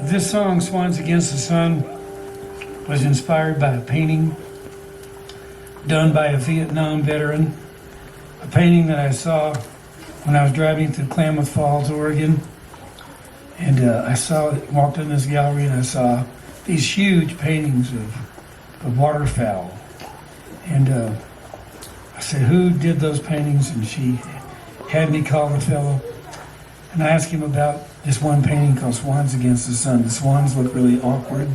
This song, Swans Against the Sun, was inspired by a painting done by a Vietnam veteran, a painting that I saw when I was driving through Klamath Falls, Oregon. And walked in this gallery and I saw these huge paintings of waterfowl. And I said, who did those paintings? And she had me call the fellow. And I asked him about this one painting called Swans Against the Sun. The swans look really awkward,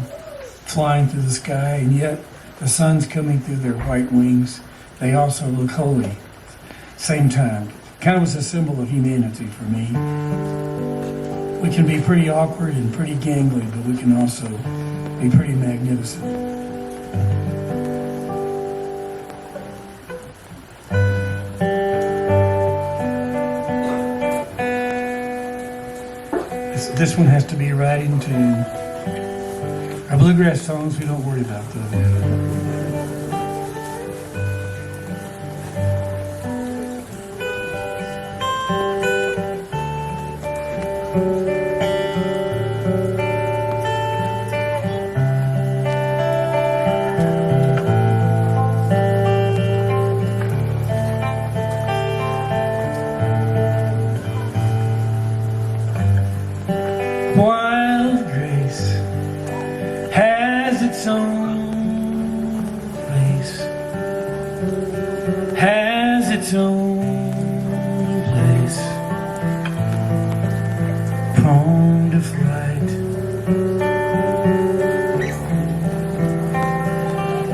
flying through the sky, and yet the sun's coming through their white wings. They also look holy. Same time. Kind of was a symbol of humanity for me. We can be pretty awkward and pretty gangly, but we can also be pretty magnificent. This one has to be right in tune. Our bluegrass songs we don't worry about though. Wild grace has its own place, has its own place, prone to flight.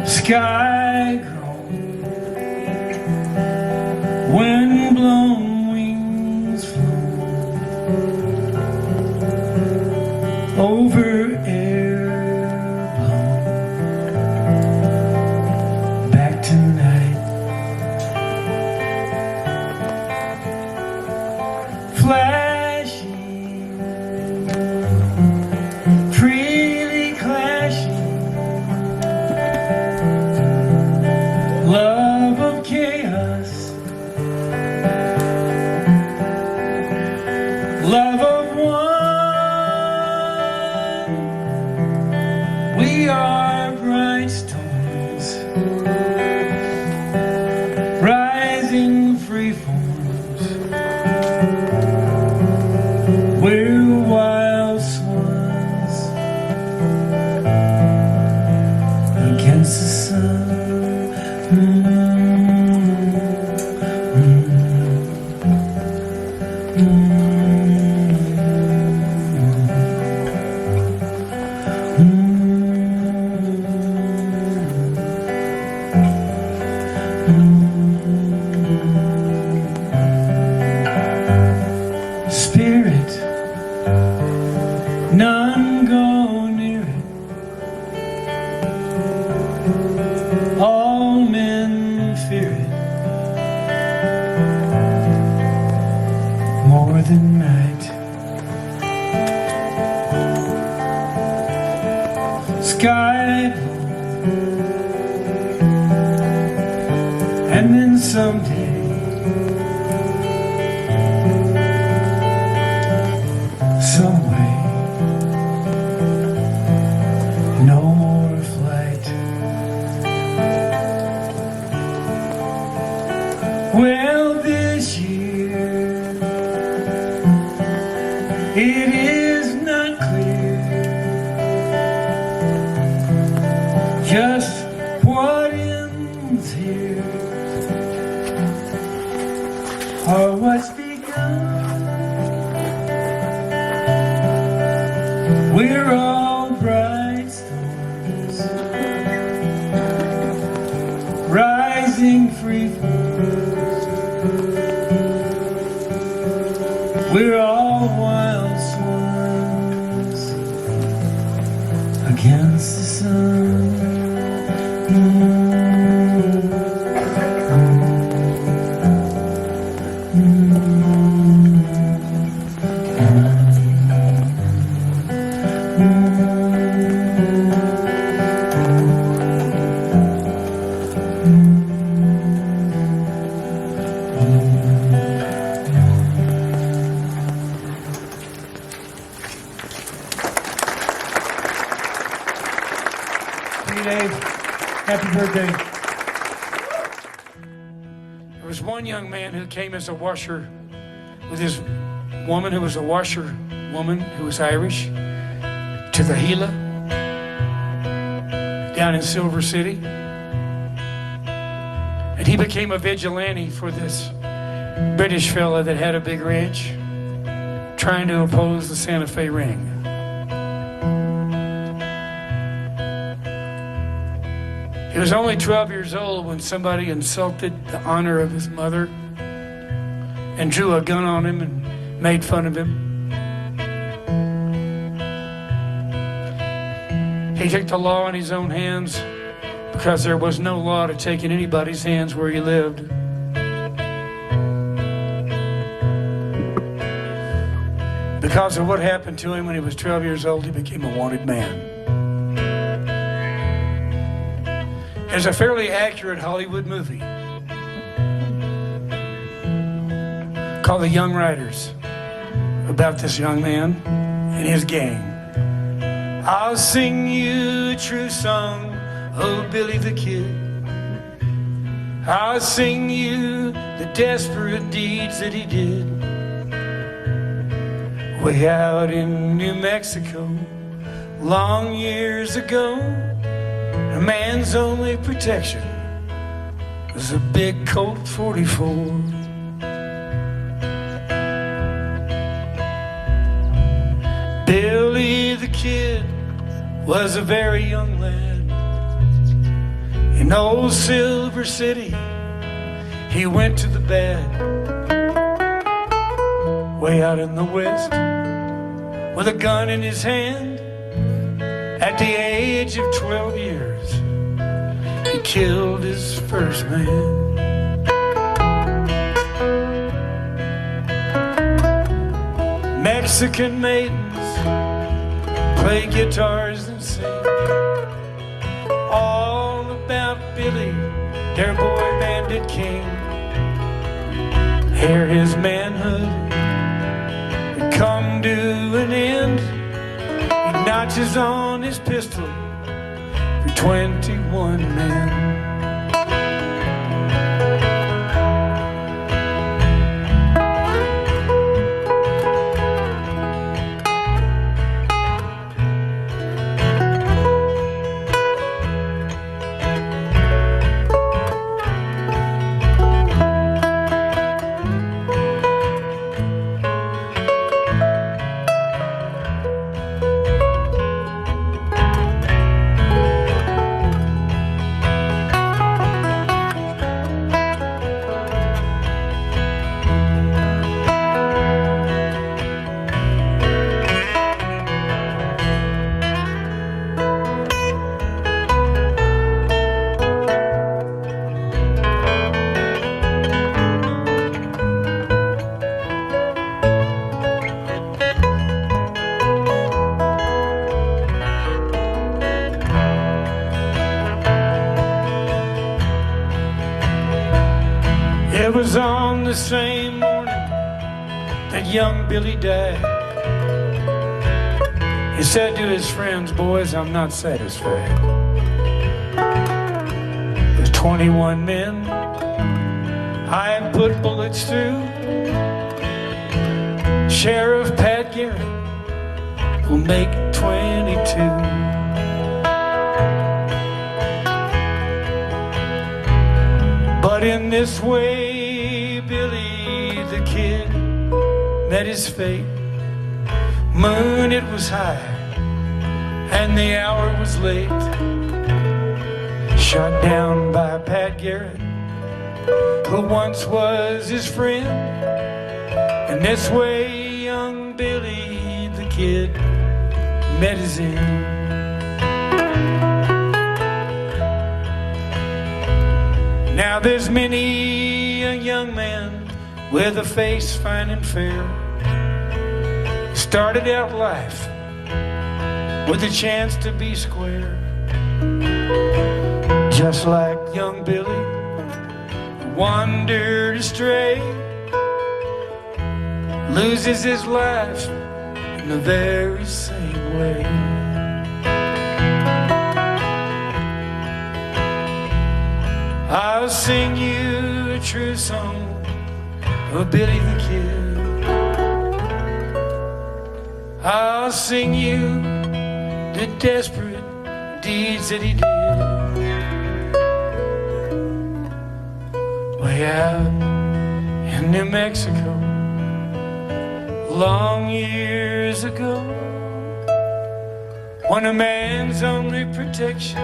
Sky grown, wind blown, wings flown over air blown, back tonight. Flashing, freely clashing, love of chaos, love of one. We are bright stones, rising free forms. We're wild swans against the sun. Spirit, none go near it. All men fear it more than night. Sky blue, and then someday some way, no more flight. Well, this year it is not clear just what ends here or what's begun. We're all bright stars, rising free falls. We're all wild swans against the sun. birthday. There was one young man who came as a washer with his woman who was a washerwoman who was Irish to the Gila down in Silver City. And he became a vigilante for this British fella that had a big ranch trying to oppose the Santa Fe Ring. He was only 12 years old when somebody insulted the honor of his mother and drew a gun on him and made fun of him. He took the law in his own hands because there was no law to take in anybody's hands where he lived. Because of what happened to him when he was 12 years old, he became a wanted man. There's a fairly accurate Hollywood movie called The Young Riders about this young man and his gang. I'll sing you a true song, oh Billy the Kid. I'll sing you the desperate deeds that he did. Way out in New Mexico, long years ago, a man's only protection was a big Colt 44. Billy the Kid was a very young lad. In old Silver City, he went to the bad. Way out in the west, with a gun in his hand, at the age of 12 years, he killed his first man. Mexican maidens play guitars and sing all about Billy, their boy bandit king. Ere his manhood had come to an end, he notches on his pistol for 21 men. It was on the same morning that young Billy died. He said to his friends, boys, I'm not satisfied. There's 21 men I have put bullets through. Sheriff Pat Garrett will make 22. But in this way, Billy the Kid met his fate. Moon, it was high, and the hour was late. Shot down by Pat Garrett, who once was his friend. And this way, young Billy the Kid met his end. Now there's many a young man with a face fine and fair, started out life with a chance to be square, just like young Billy wandered astray, loses his life in the very same way. I'll sing you a true song of Billy the Kid. I'll sing you the desperate deeds that he did. Way out in New Mexico, long years ago, when a man's only protection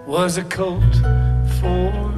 was a Colt 44.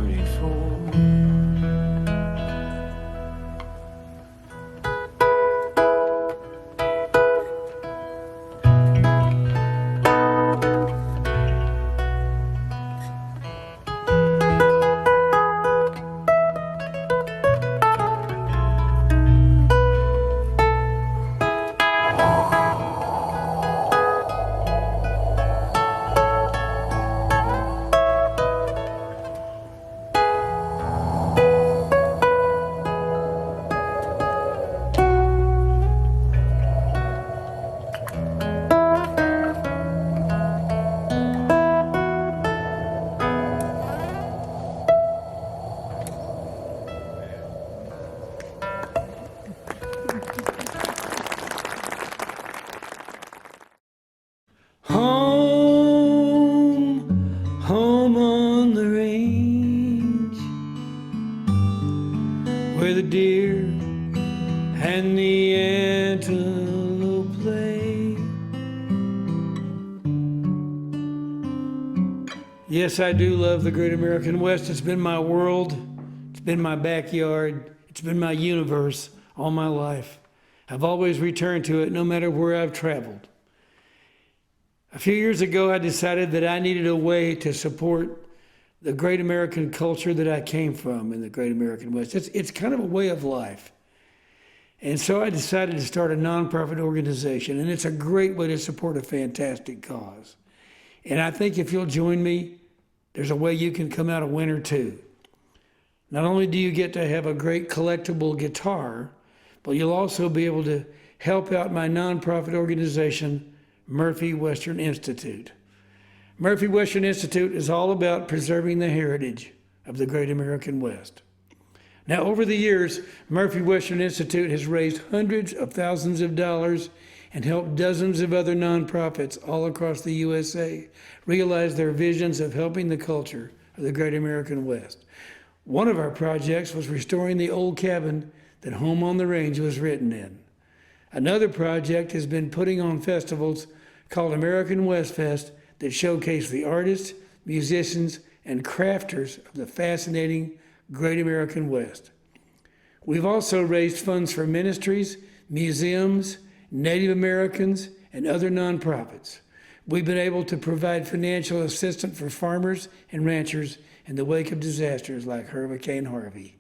Home on the range, where the deer and the antelope play. Yes, I do love the great American West. It's been my world, it's been my backyard, it's been my universe all my life. I've always returned to it no matter where I've traveled. A few years ago, I decided that I needed a way to support the great American culture that I came from in the great American West. It's kind of a way of life. And so I decided to start a nonprofit organization, and it's a great way to support a fantastic cause. And I think if you'll join me, there's a way you can come out a winner too. Not only do you get to have a great collectible guitar, but you'll also be able to help out my nonprofit organization, Murphey Western Institute. Murphey Western Institute is all about preserving the heritage of the great American West. Now, over the years, Murphey Western Institute has raised hundreds of thousands of dollars and helped dozens of other nonprofits all across the USA realize their visions of helping the culture of the great American West. One of our projects was restoring the old cabin that Home on the Range was written in. Another project has been putting on festivals called American West Fest that showcase the artists, musicians, and crafters of the fascinating great American West. We've also raised funds for ministries, museums, Native Americans, and other nonprofits. We've been able to provide financial assistance for farmers and ranchers in the wake of disasters like Hurricane Harvey.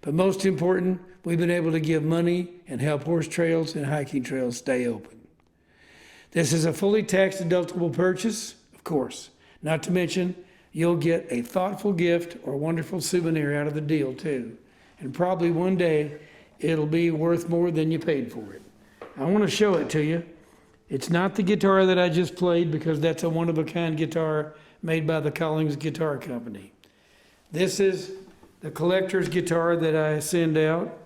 But most important, we've been able to give money and help horse trails and hiking trails stay open. This is a fully tax-deductible purchase, of course. Not to mention, you'll get a thoughtful gift or wonderful souvenir out of the deal too. And probably one day, it'll be worth more than you paid for it. I want to show it to you. It's not the guitar that I just played because that's a one-of-a-kind guitar made by the Collings Guitar Company. This is the collector's guitar that I send out.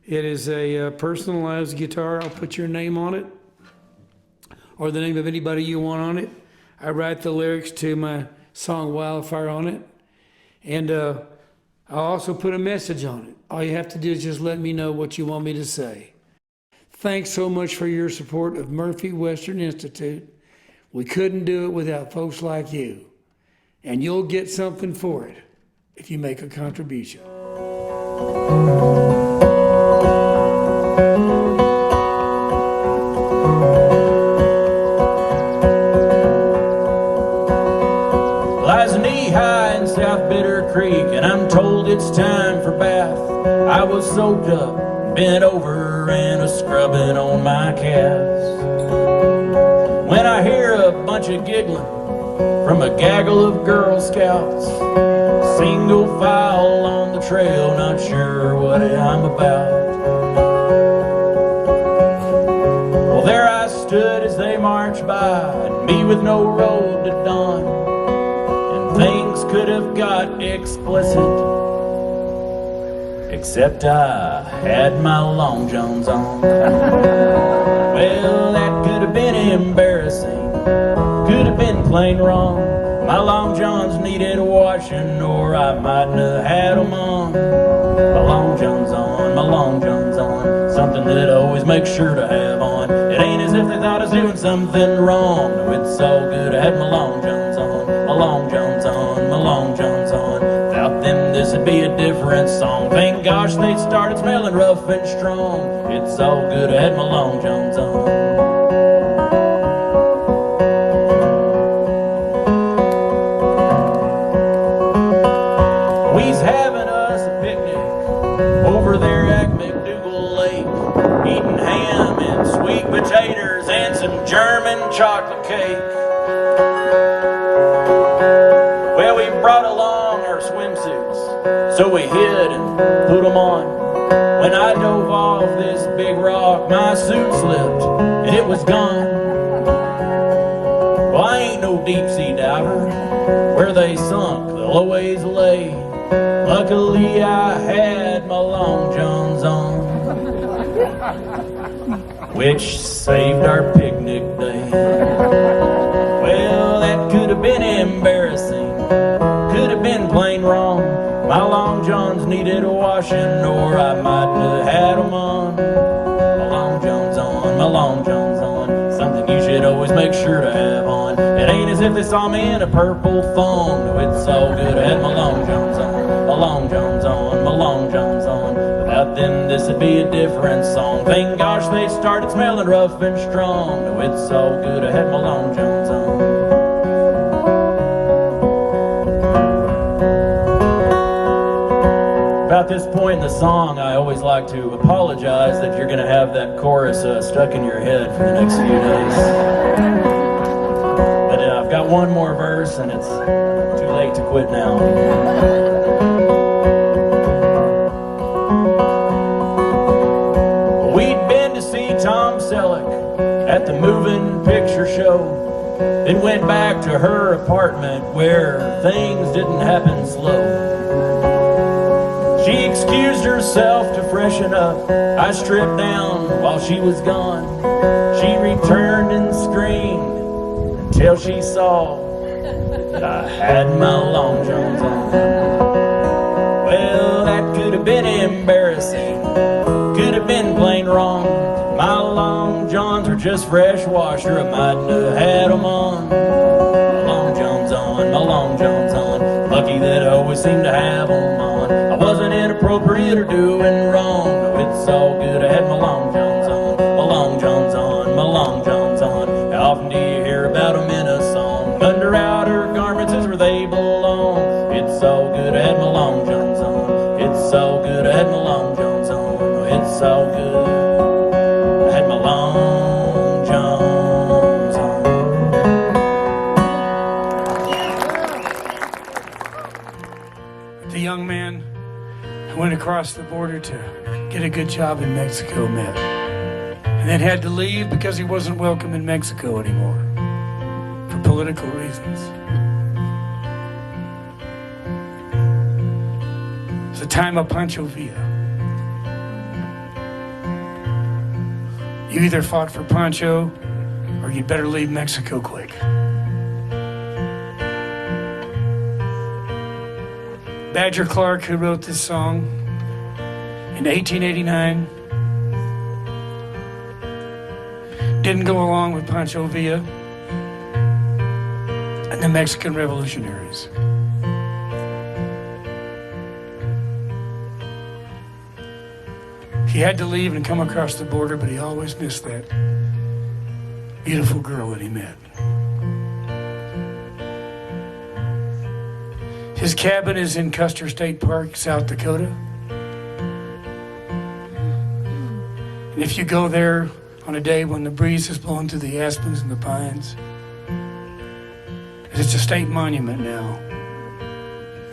It is a personalized guitar. I'll put your name on it or the name of anybody you want on it. I write the lyrics to my song Wildfire on it. And I'll also put a message on it. All you have to do is just let me know what you want me to say. Thanks so much for your support of Murphey Western Institute. We couldn't do it without folks like you. And you'll get something for it if you make a contribution. Lies a knee-high in South Bitter Creek, and I'm told it's time for bath. I was soaked up, bent over, and a scrubbing on my calves. When I hear a bunch of giggling from a gaggle of Girl Scouts, single file on the trail, not sure what I'm about. Well, there I stood as they marched by, and me with no road to dawn, and things could have got explicit. Except I had my long johns on. Well, that could have been embarrassing, could have been plain wrong. My long johns needed washing, or I mightn't have had them on. My long johns on, my long johns on, something that I always make sure to have on. It ain't as if they thought I was doing something wrong. No, it's so good I had my long johns on, my long johns on, my long johns on. Without them this would be a different song. Thank gosh they started smelling rough and strong. It's so good I had my long johns on. We's having us a picnic over there at McDougal Lake, eating ham and sweet potatoes and some German chocolate cake. Well, we brought along our swimsuits, so we hid and put them on. When I dove off this big rock, my suit slipped and it was gone. Well, I ain't no deep sea diver, where they sunk they'll always lay. Luckily I had my long johns on, which saved our picnic day. Well, that could have been embarrassing, could have been plain wrong. My long johns needed washing, or I mightn't have had them on. My long johns on, my long johns on, something you should always make sure to have on. It ain't as if they saw me in a purple thong. No, it's so good I had my long johns on, my long johns on, my long johns on. Without them this would be a different song. Thank gosh they started smelling rough and strong. No, it's so good I had my long johns on. About this point in the song, I always like to apologize that you're going to have that chorus stuck in your head for the next few days. But I've got one more verse, and it's too late to quit now. We'd been to see Tom Selleck at the moving picture show, then went back to her apartment where things didn't happen slow. She excused herself to freshen up. I stripped down while she was gone. She returned and screamed until she saw that I had my long johns on. Well, that could have been embarrassing, could have been plain wrong. My long johns were just fresh washed, or I mightn't have had them on. My long johns on, my long johns on, lucky that I always seem to have them on. I wasn't inappropriate or doing wrong. No, it's so good I had my long johns on, my long johns on, my long johns on. How often do you hear about them in a song? Under outer garments is where they belong. It's so good I had my long johns on. It's so good I had my long johns on. It's so good I had my long johns on. The young man who went across the border to get a good job in Mexico met, and then had to leave because he wasn't welcome in Mexico anymore for political reasons. It's the time of Pancho Villa. You either fought for Pancho or you'd better leave Mexico quick. Badger Clark, who wrote this song in 1889, didn't go along with Pancho Villa and the Mexican revolutionaries. He had to leave and come across the border, but he always missed that beautiful girl that he met. His cabin is in Custer State Park, South Dakota. And if you go there on a day when the breeze is blowing through the aspens and the pines, it's a state monument now.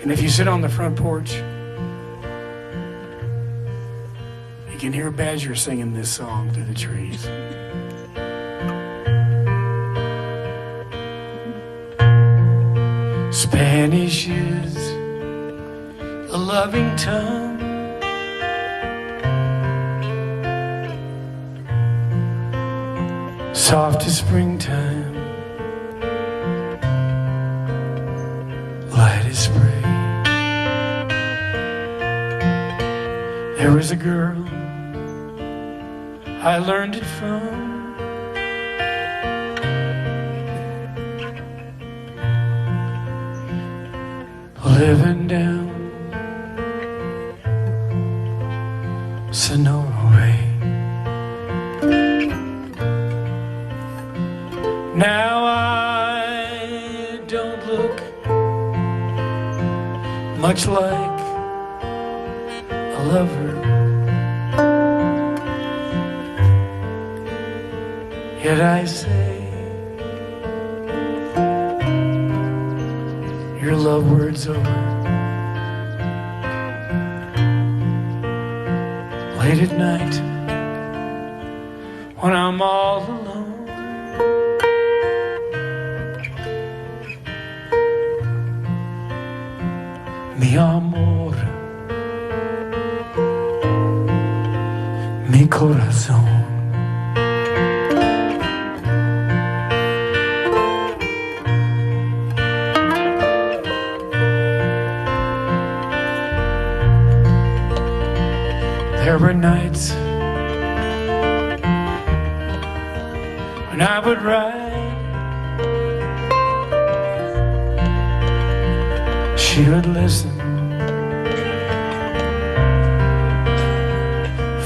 And if you sit on the front porch, you can hear a badger singing this song through the trees. Spanish is a loving tongue. Soft as springtime, light as spray. There was a girl I learned it from. Living down Sonora Way. Now I don't look much like a lover, yet I say your love word's over. Late at night, when I'm all alone, mi amor, mi corazón. There were nights when I would ride, she would listen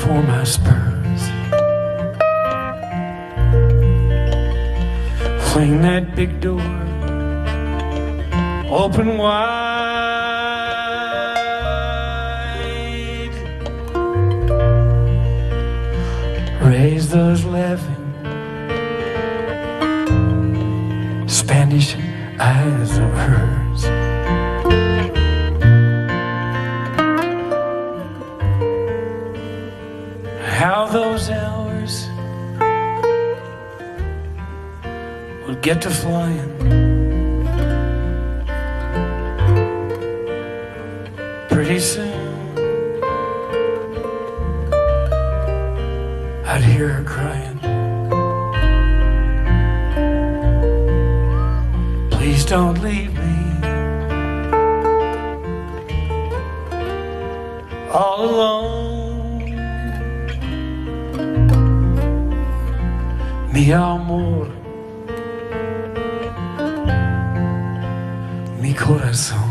for my spurs, fling that big door open wide. Raise those laughing Spanish eyes of hers. How those hours would get to flying. Pretty soon I'd hear her crying. Please don't leave me all alone. Mi amor, mi corazón.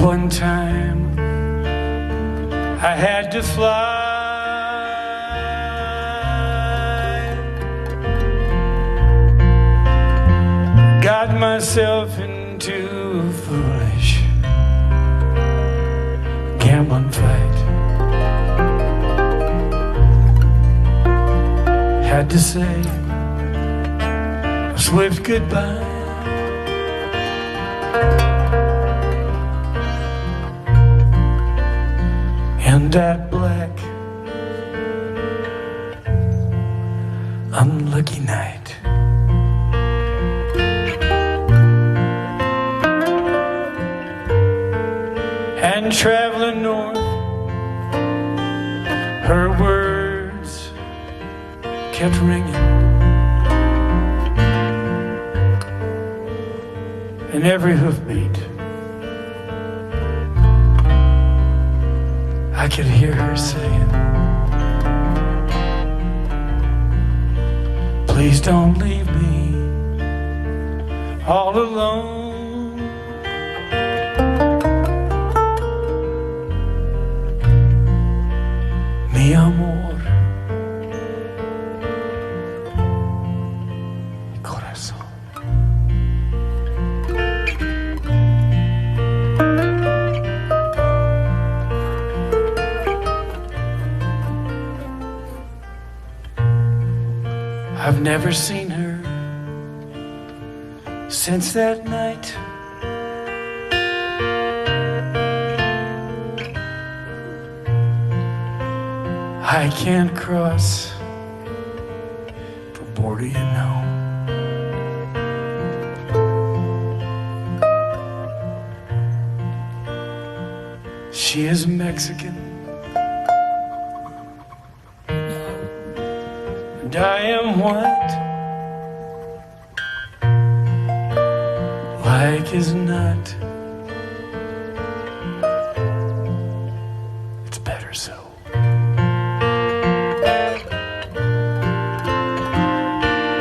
One time I had to fly, got myself into a foolish gambling fight, had to say a swift goodbye. And that black, unlucky night, and traveling north, her words kept ringing and every hoofbeat. I could hear her saying, please don't leave me all alone. Mi amor, mi corazón. I've never seen her since that night. I can't cross the border, you know. She is Mexican, and I am white, like as not. It's better so.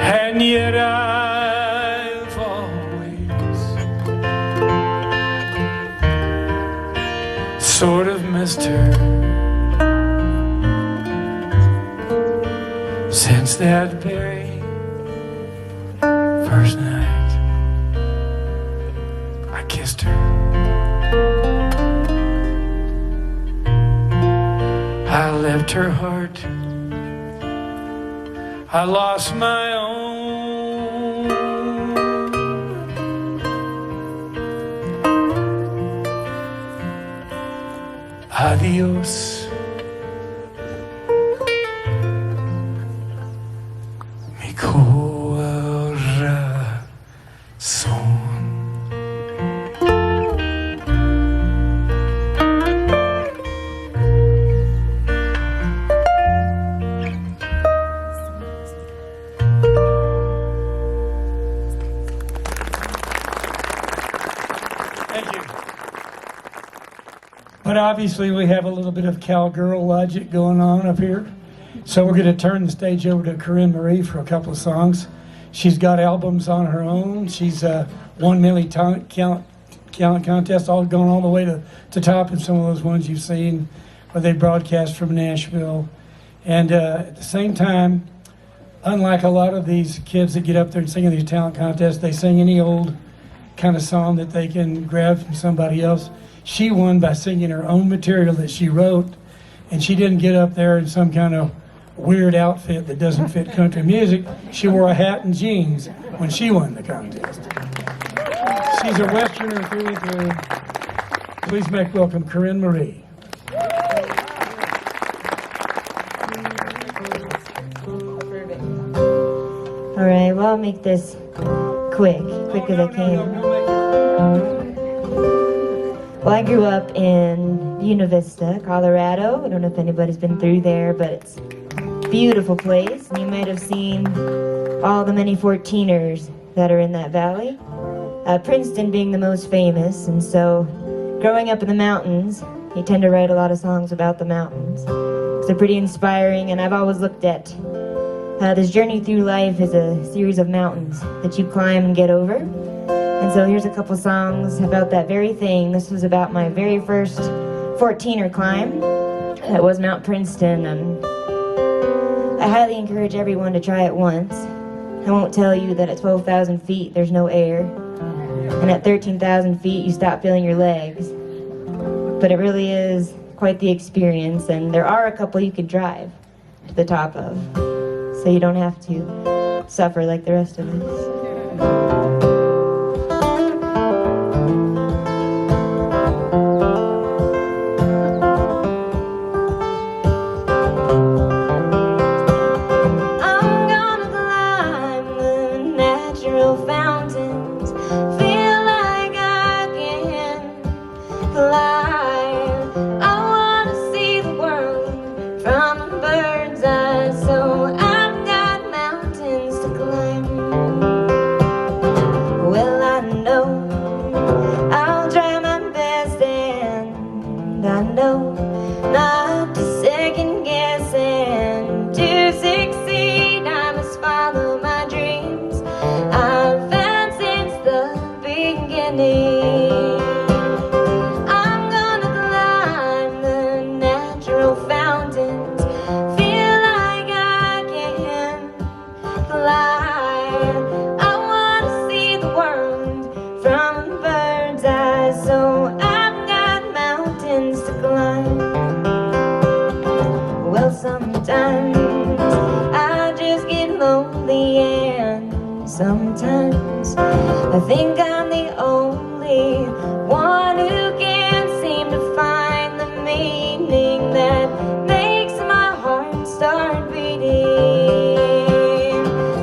And yet I've always sort of missed her since that very first night I kissed her. I left her heart, I lost my own. Adios, mi corazón. Thank you. But obviously we have a little bit of cowgirl logic going on up here. So we're going to turn the stage over to Corinne Marie for a couple of songs. She's got albums on her own. She's won many talent contests, all going all the way to top of some of those ones you've seen where they broadcast from Nashville. And at the same time, unlike a lot of these kids that get up there and sing in these talent contests, they sing any old kind of song that they can grab from somebody else. She won by singing her own material that she wrote, and she didn't get up there in some kind of weird outfit that doesn't fit country music. She wore a hat and jeans when she won the contest. She's a Westerner through and through. Please make welcome Corinne Marie. All right, well, I'll make this quick as I can. Well, I grew up in Buena Vista, Colorado. I don't know if anybody's been through there, but it's a beautiful place. And you might have seen all the many 14ers that are in that valley. Princeton being the most famous, and so growing up in the mountains, you tend to write a lot of songs about the mountains. They're pretty inspiring, and I've always looked at this journey through life as a series of mountains that you climb and get over. And so here's a couple songs about that very thing. This was about my very first 14er climb. That was Mount Princeton, and I highly encourage everyone to try it once. I won't tell you that at 12,000 feet there's no air, and at 13,000 feet you stop feeling your legs. But it really is quite the experience, and there are a couple you could drive to the top of, so you don't have to suffer like the rest of us. Bird's eye, so I've got mountains to climb. I know not to second guess and to succeed I must follow my dreams I've had since the beginning. I'm gonna climb the natural fountains, feel like I can fly. I wanna see the world from a bird's eye, so I've got mountains to climb. Well, sometimes I just get lonely, and sometimes I think I'm the only one who can't seem to find the meaning that makes my heart start beating.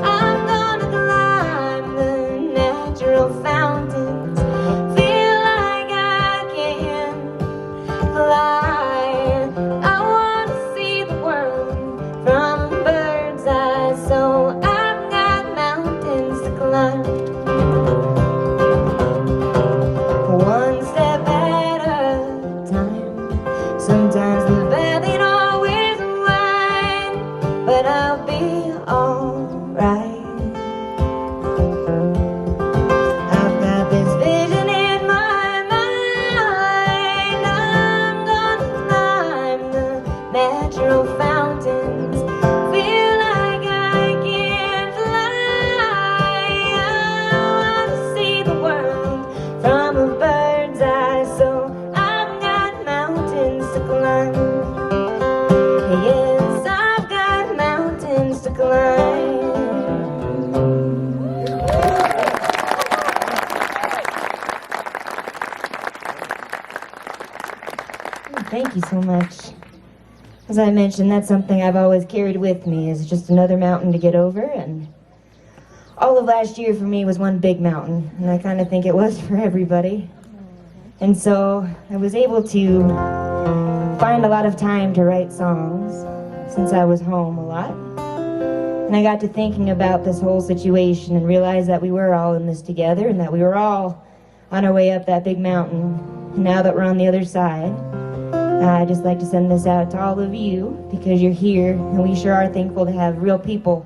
I'm gonna climb the natural fountains, feel like I can fly. I wanna see the world from a bird's eye, so I've got mountains to climb. One step at a time. Sometimes the path ain't always wide, but I'll be alright. I've got this vision in my mind. I'm gonna climb the natural fountains, feel like I can fly. I wanna see the world from a bird's eye, so I've got mountains to climb. Yes, I've got mountains to climb. Thank you so much. As I mentioned, that's something I've always carried with me, is just another mountain to get over, and all of last year for me was one big mountain, and I kind of think it was for everybody. And so I was able to find a lot of time to write songs since I was home a lot. And I got to thinking about this whole situation and realized that we were all in this together and that we were all on our way up that big mountain. And now that we're on the other side, I'd just like to send this out to all of you because you're here, and we sure are thankful to have real people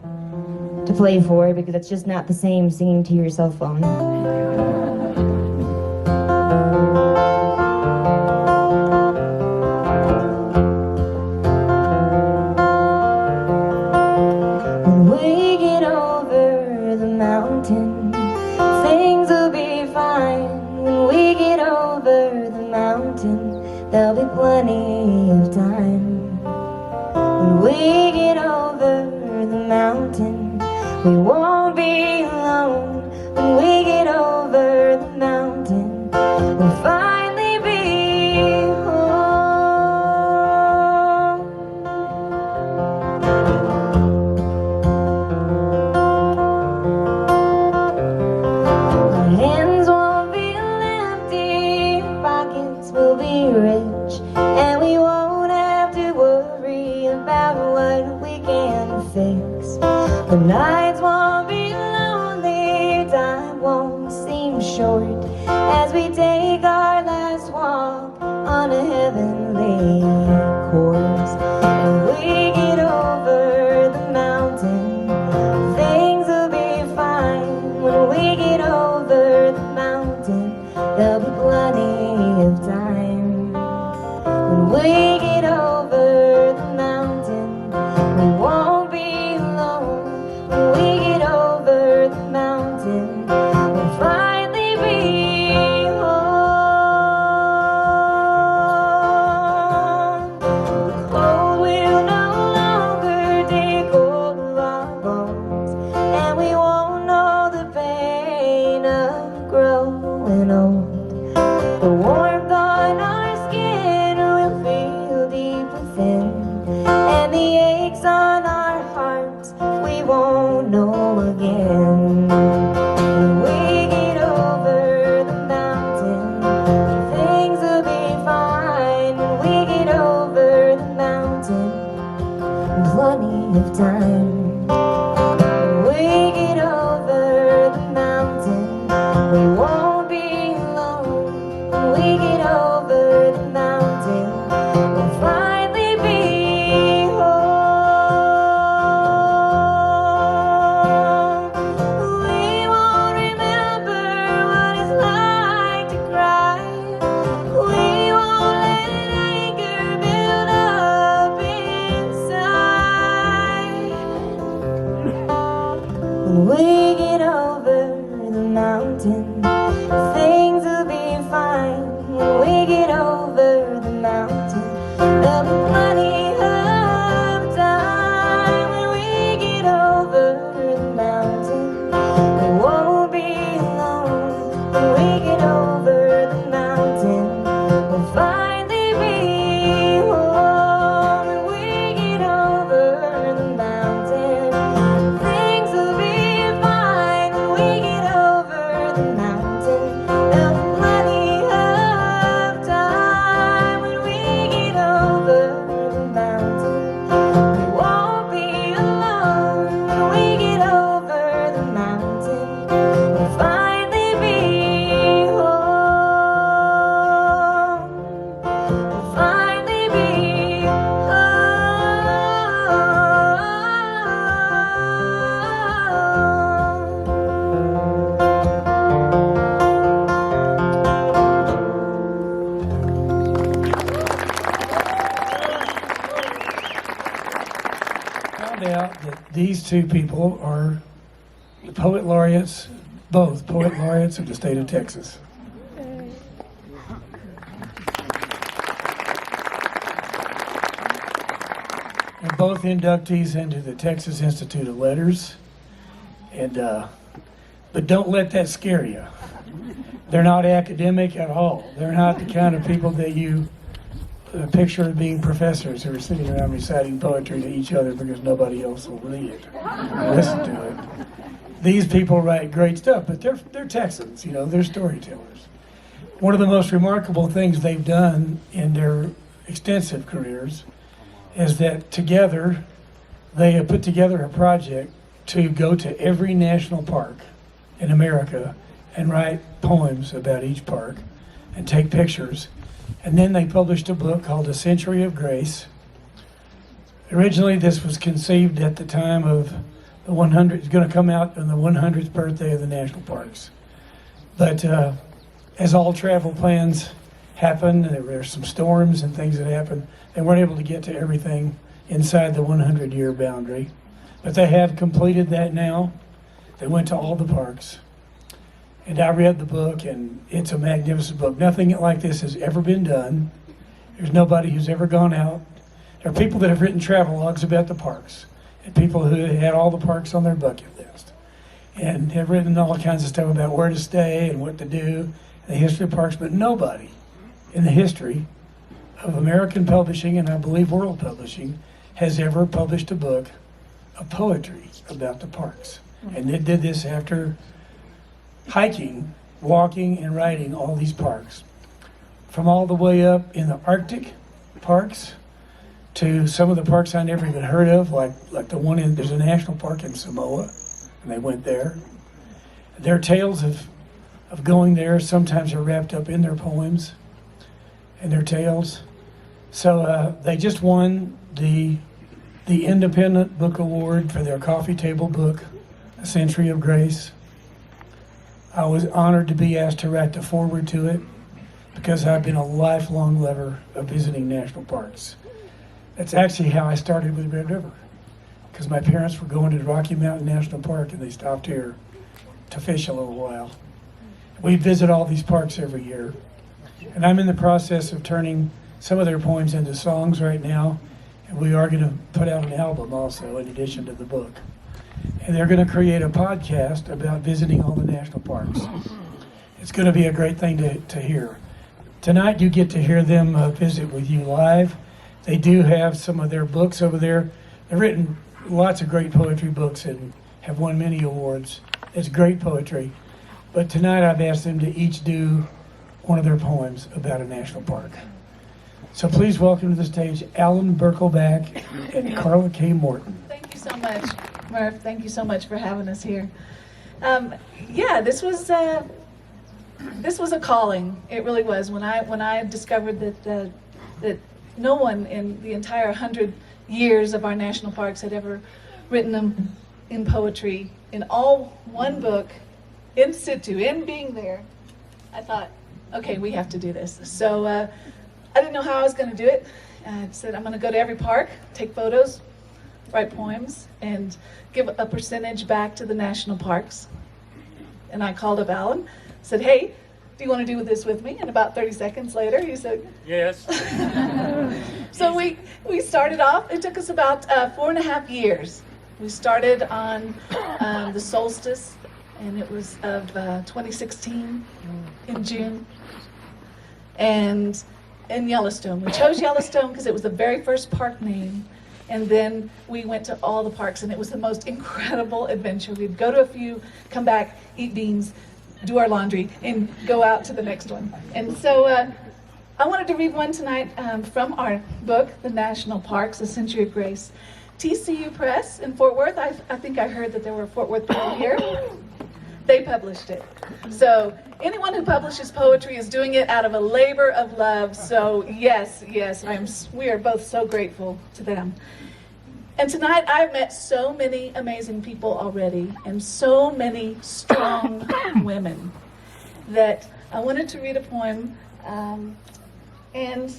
to play for, because it's just not the same singing to your cell phone. When we get over the mountain, things will be fine. When we get over the mountain, there'll be plenty of time. When we get over the mountain, we won't be alone. When we get over the mountain, we'll finally be home. Our hands won't be empty, pockets will be rich, and we won't have to worry about what we can't fix. The nights won't be lonely, time won't seem short, as we take our last walk on a heavenly course. When we get over the mountain, things will be fine. When we get over the mountain, there'll be plenty of time. When we get over the mountain, we won't be alone. When we get over the mountain, we'll finally be home. The cold will no longer take hold of our bones, and we won't know the pain of growing old. The warmth on our skin will feel deep within, and the aches on our hearts we won't know again. When we get over the mountain, things will be fine. When we get over the mountain, plenty of time. When we get over the mountain, we won't be alone. When we get over the mountain, found out that these two people are the poet laureates, both poet laureates of the state of Texas. They're both inductees into the Texas Institute of Letters, and but don't let that scare you. They're not academic at all. They're not the kind of people that you picture as being professors who are sitting around reciting poetry to each other because nobody else will read it or listen to it. These people write great stuff, but they're Texans, you know, they're storytellers. One of the most remarkable things they've done in their extensive careers is that together they have put together a project to go to every national park in America and write poems about each park and take pictures. And then they published a book called A Century of Grace. Originally, this was conceived at the time of the 100th. It's going to come out on the 100th birthday of the national parks. But as all travel plans happen, there were some storms and things that happened. They weren't able to get to everything inside the 100-year boundary. But they have completed that now. They went to all the parks. And I read the book, and it's a magnificent book. Nothing like this has ever been done. There's nobody who's ever gone out. There are people that have written travelogues about the parks, and people who had all the parks on their bucket list, and have written all kinds of stuff about where to stay and what to do, and the history of parks, but nobody in the history of American publishing, and I believe world publishing, has ever published a book of poetry about the parks. And they did this after hiking, walking, and riding all these parks. From all the way up in the Arctic parks to some of the parks I never even heard of, like the one there's a national park in Samoa, and they went there. Their tales of going there sometimes are wrapped up in their poems and their tales. So they just won the Independent Book Award for their coffee table book, A Century of Grace. I was honored to be asked to write the foreword to it because I've been a lifelong lover of visiting national parks. That's actually how I started with Red River, because my parents were going to the Rocky Mountain National Park and they stopped here to fish a little while. We visit all these parks every year, and I'm in the process of turning some of their poems into songs right now, and we are going to put out an album also in addition to the book. And they're going to create a podcast about visiting all the national parks. It's going to be a great thing to hear. Tonight you get to hear them visit with you live. They do have some of their books over there. They've written lots of great poetry books and have won many awards. It's great poetry. But tonight I've asked them to each do one of their poems about a national park. So please welcome to the stage Alan Birkelbach and Karla K Morton. Thank you so much, Murph. Thank you so much for having us here. This was a calling. It really was. When I discovered that no one in the entire 100 years of our national parks had ever written them in poetry, in all one book, in situ, in being there, I thought, okay, we have to do this. So I didn't know how I was going to do it. I said, I'm going to go to every park, take photos, write poems, and give a percentage back to the national parks. And I called up Alan, said, hey, do you want to do this with me? And about 30 seconds later, he said, yes. So we started off. It took us about 4.5 years. We started on the solstice, and it was of 2016 in June. And in Yellowstone. We chose Yellowstone because it was the very first park name. And then we went to all the parks, and it was the most incredible adventure. We'd go to a few, come back, eat beans, do our laundry, and go out to the next one. And so I wanted to read one tonight from our book, The National Parks, A Century of Grace. TCU Press in Fort Worth, I think I heard that there were Fort Worth people here. They published it. So anyone who publishes poetry is doing it out of a labor of love. So yes, we are both so grateful to them. And tonight I've met so many amazing people already, and so many strong women, that I wanted to read a poem. And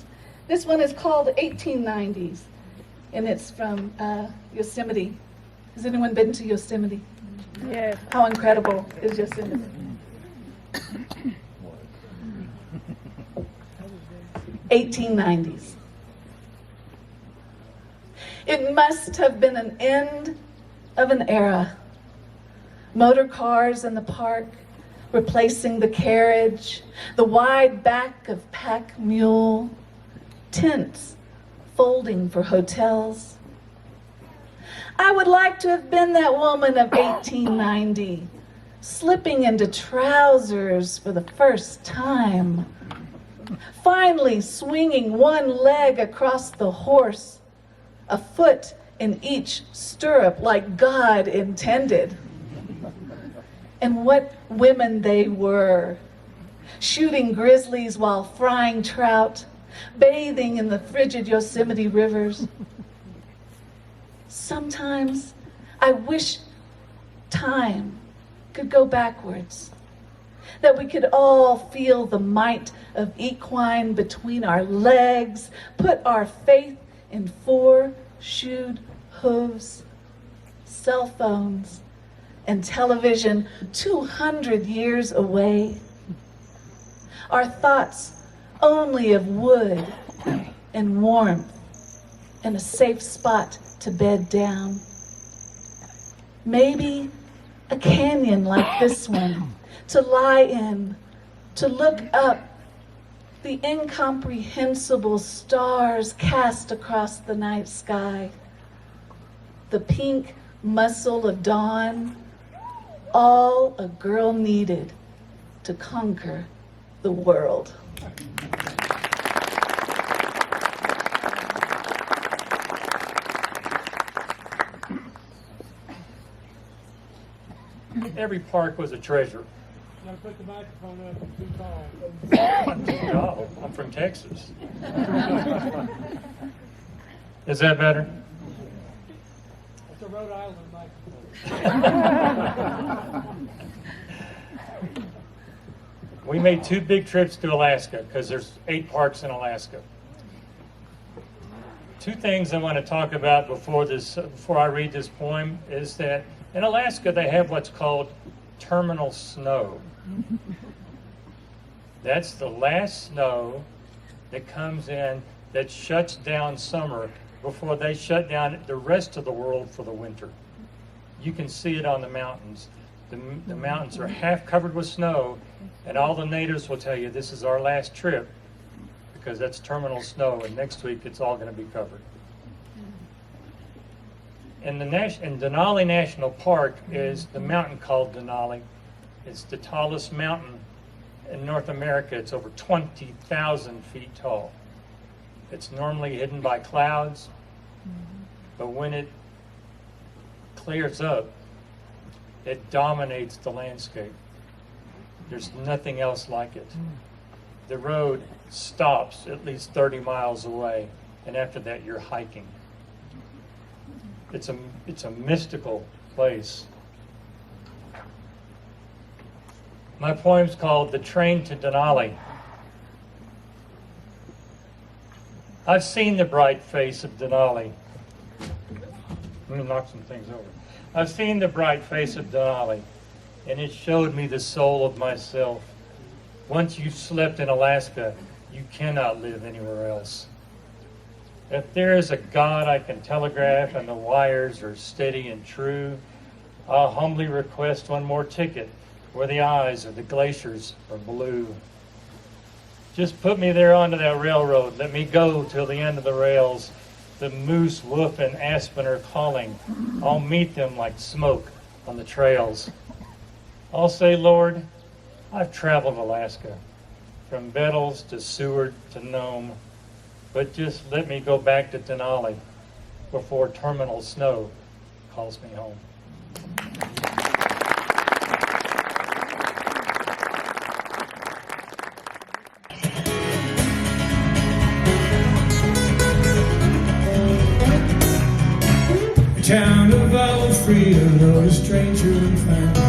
this one is called 1890s. and it's from Yosemite. Has anyone been to Yosemite? Yes. How incredible is Yosemite? 1890s. It must have been an end of an era. Motor cars in the park, replacing the carriage, the wide back of pack mule, tents folding for hotels. I would like to have been that woman of 1890, slipping into trousers for the first time, finally swinging one leg across the horse, a foot in each stirrup like God intended. And what women they were, shooting grizzlies while frying trout, bathing in the frigid Yosemite rivers. Sometimes I wish time could go backwards, that we could all feel the might of equine between our legs, put our faith in four-shoed hooves, cell phones, and television 200 years away. Our thoughts only of wood and warmth and a safe spot to bed down. Maybe a canyon like this one to lie in, to look up the incomprehensible stars cast across the night sky, the pink muscle of dawn, all a girl needed to conquer the world. Every park was a treasure. Gotta put the microphone up, it's too tall. Oh, I'm from Texas. Is that better? It's a Rhode Island microphone. We made 2 big trips to Alaska because there's 8 parks in Alaska. 2 things I want to talk about before I read this poem is that in Alaska they have what's called terminal snow. That's the last snow that comes in that shuts down summer before they shut down the rest of the world for the winter. You can see it on the mountains. The mountains are half covered with snow, and all the natives will tell you this is our last trip because that's terminal snow, and next week it's all going to be covered. And Denali National Park is the mountain called Denali. It's the tallest mountain in North America. It's over 20,000 feet tall. It's normally hidden by clouds, but when it clears up, it dominates the landscape. There's nothing else like it. The road stops at least 30 miles away, and after that you're hiking. It's a mystical place. My poem's called The Train to Denali. I've seen the bright face of Denali. Let me knock some things over. I've seen the bright face of Denali, and it showed me the soul of myself. Once you've slept in Alaska, you cannot live anywhere else. If there is a God I can telegraph and the wires are steady and true, I'll humbly request one more ticket where the eyes of the glaciers are blue. Just put me there onto that railroad. Let me go till the end of the rails. The moose, wolf, and aspen are calling. I'll meet them like smoke on the trails. I'll say, Lord, I've traveled Alaska, from Bettles to Seward to Nome, but just let me go back to Denali before terminal snow calls me home. A town of olive freedom, rode a stranger and found me.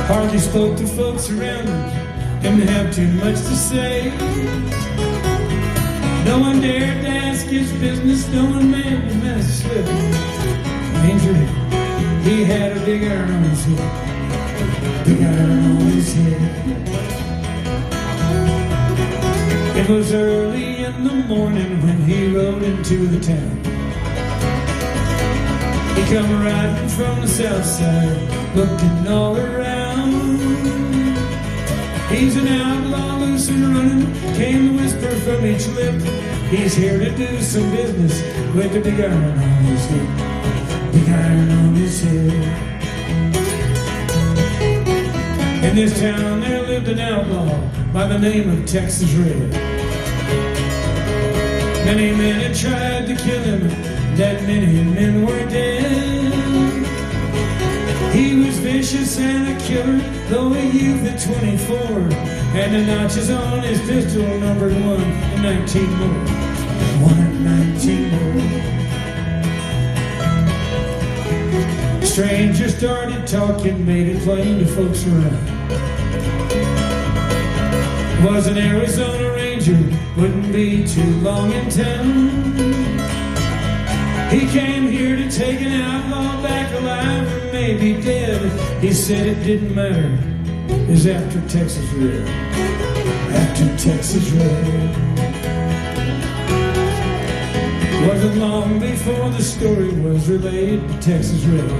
Hardly spoke to folks around him, didn't have too much to say. No one dared to ask his business, no one made him a slip. Ranger, he had a big iron on his head, big iron on his head. It was early in the morning when he rode into the town. He come riding from the south side, looking all around. He's an outlaw, loose and running, came the whisper from each lip. He's here to do some business with the big iron on his head, big iron on his head. In this town there lived an outlaw by the name of Texas Red. Many men had tried to kill him, that many men were dead. He was vicious and a killer, though a youth at 24, and the notches on his pistol numbered 1 and 19 more, 1 and 19 more. Stranger started talking, made it plain to folks around. Was an Arizona Ranger, wouldn't be too long in town. He came here to take an outlaw back alive or maybe dead. He said it didn't matter, is after Texas Red, after Texas Red. Wasn't long before the story was relayed to Texas Red.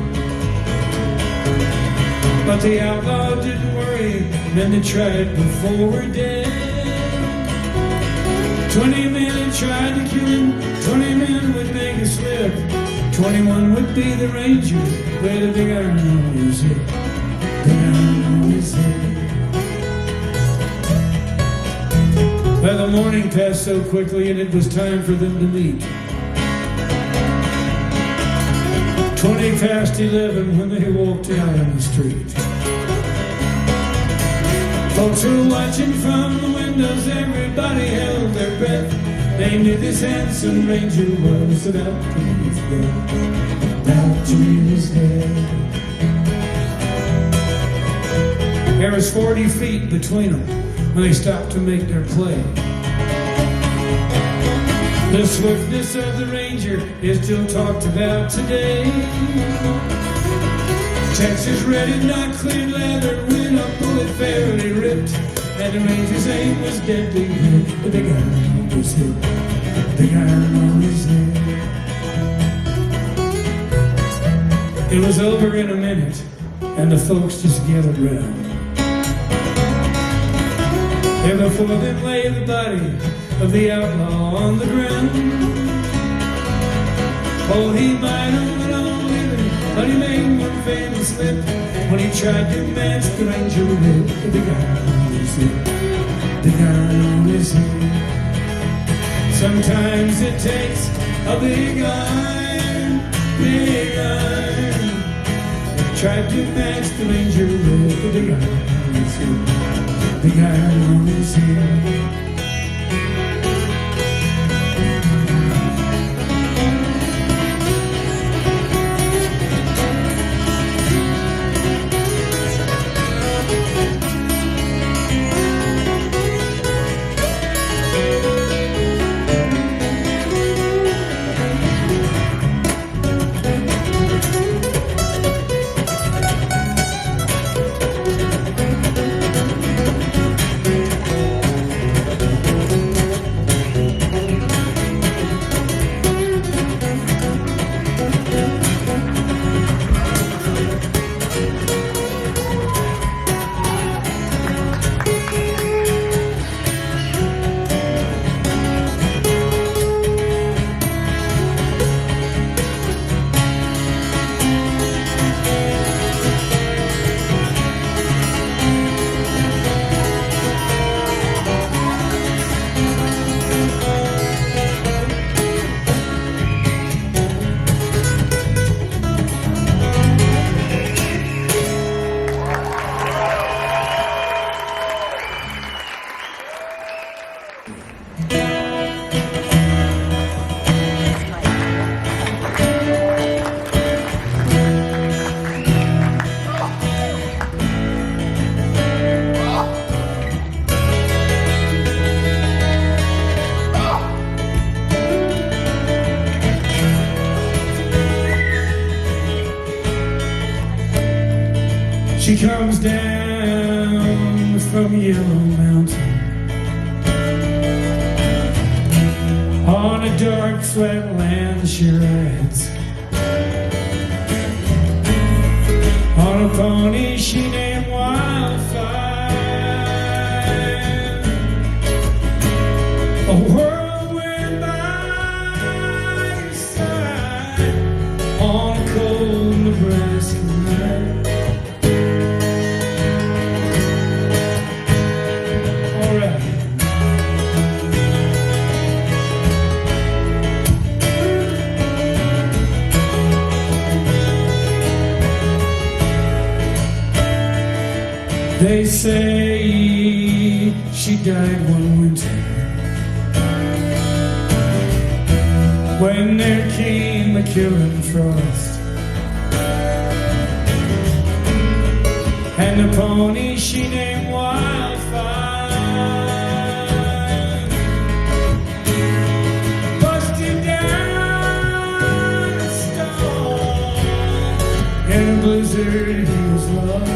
But the outlaw didn't worry, men that tried before were dead. 20 men had tried to kill him, 20 men would make a slip. 21 would be the Ranger with a big iron on his head, big iron on his head. Well, the morning passed so quickly and it was time for them to meet. 20 past 11 when they walked out on the street. Folks were watching from the windows, everybody held their breath. They knew this handsome Ranger was about to meet his death, about to meet his death. There was 40 feet between them when they stopped to make their play. The swiftness of the Ranger is still talked about today. Texas Red had not cleared leather when a bullet fairly ripped, and the Ranger's aim was deadly. The big iron on his head, big iron on his head. It was over in a minute, and the folks just gathered round. There before them lay the body of the outlaw on the ground. Oh, he might have went on living, but he made one fatal slip when he tried to match the Ranger with the big iron on his head, big iron on his head. Sometimes it takes a big iron, tried to match the Ranger with the big iron on his head, big iron on his head. yellow mountain, on a dark flat land she rides, on a pony she named Wildfire. A whirlwind by her side, on a cold Nebraska night. They say she died one winter when there came a killing frost, and the pony she named Wildfire busted down a storm. In a blizzard he was lost.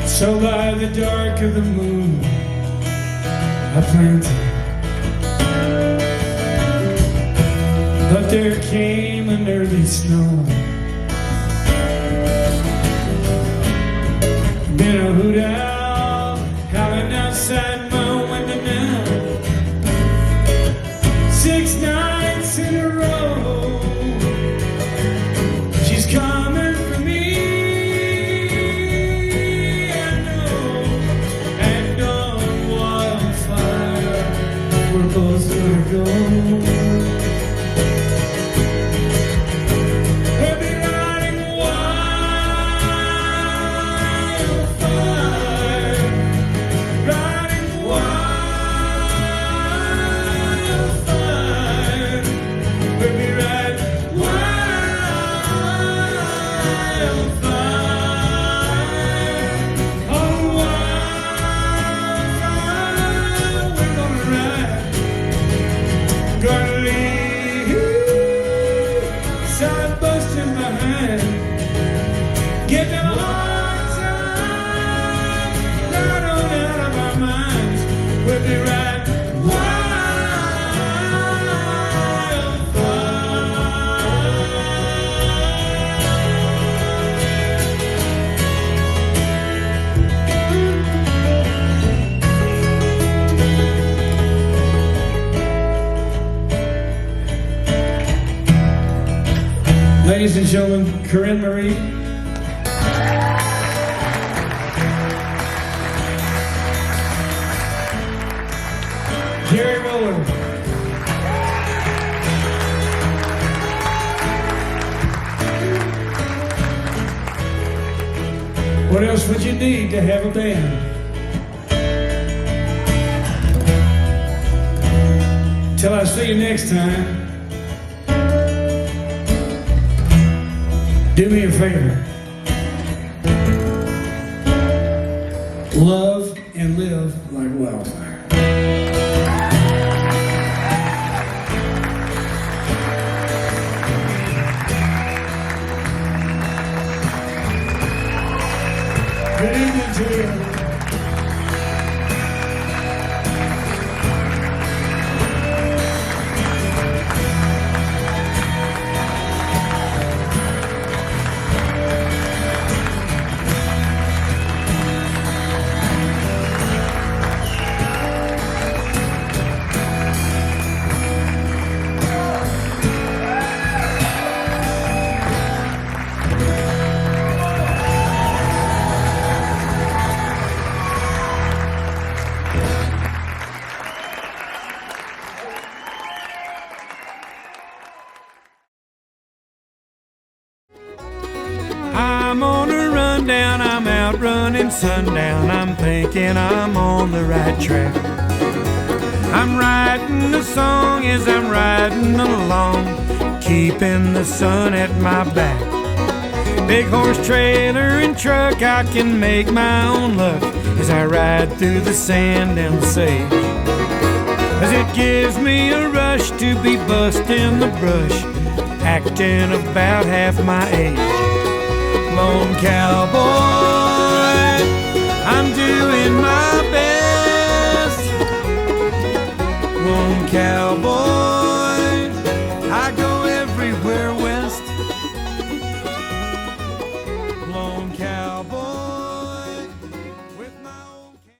So by the dark of the moon I planted, but there came an early snow. Been a hoot owl howling outside my window now, 6 nights in a row. She's coming for me, we're both gonna go. We'll be riding wildfire, riding wildfire. We'll be riding wildfire, on wildfire. We're gonna ride. Gonna leave, side busting behind, get the hard time right on out of our minds. We'll be right Ladies and gentlemen, Corinne Marie. Jerry Roller. What else would you need to have a band? Till I see you next time, do me a favor. Love and live like wildfire. Good evening to you. sundown, I'm thinking I'm on the right track. I'm writing a song as I'm riding along, keeping the sun at my back. Big horse trailer and truck, I can make my own luck as I ride through the sand and the sage. 'Cause it gives me a rush to be busting the brush, acting about half my age. Lone cowboy, I'm doing my best. Lone cowboy,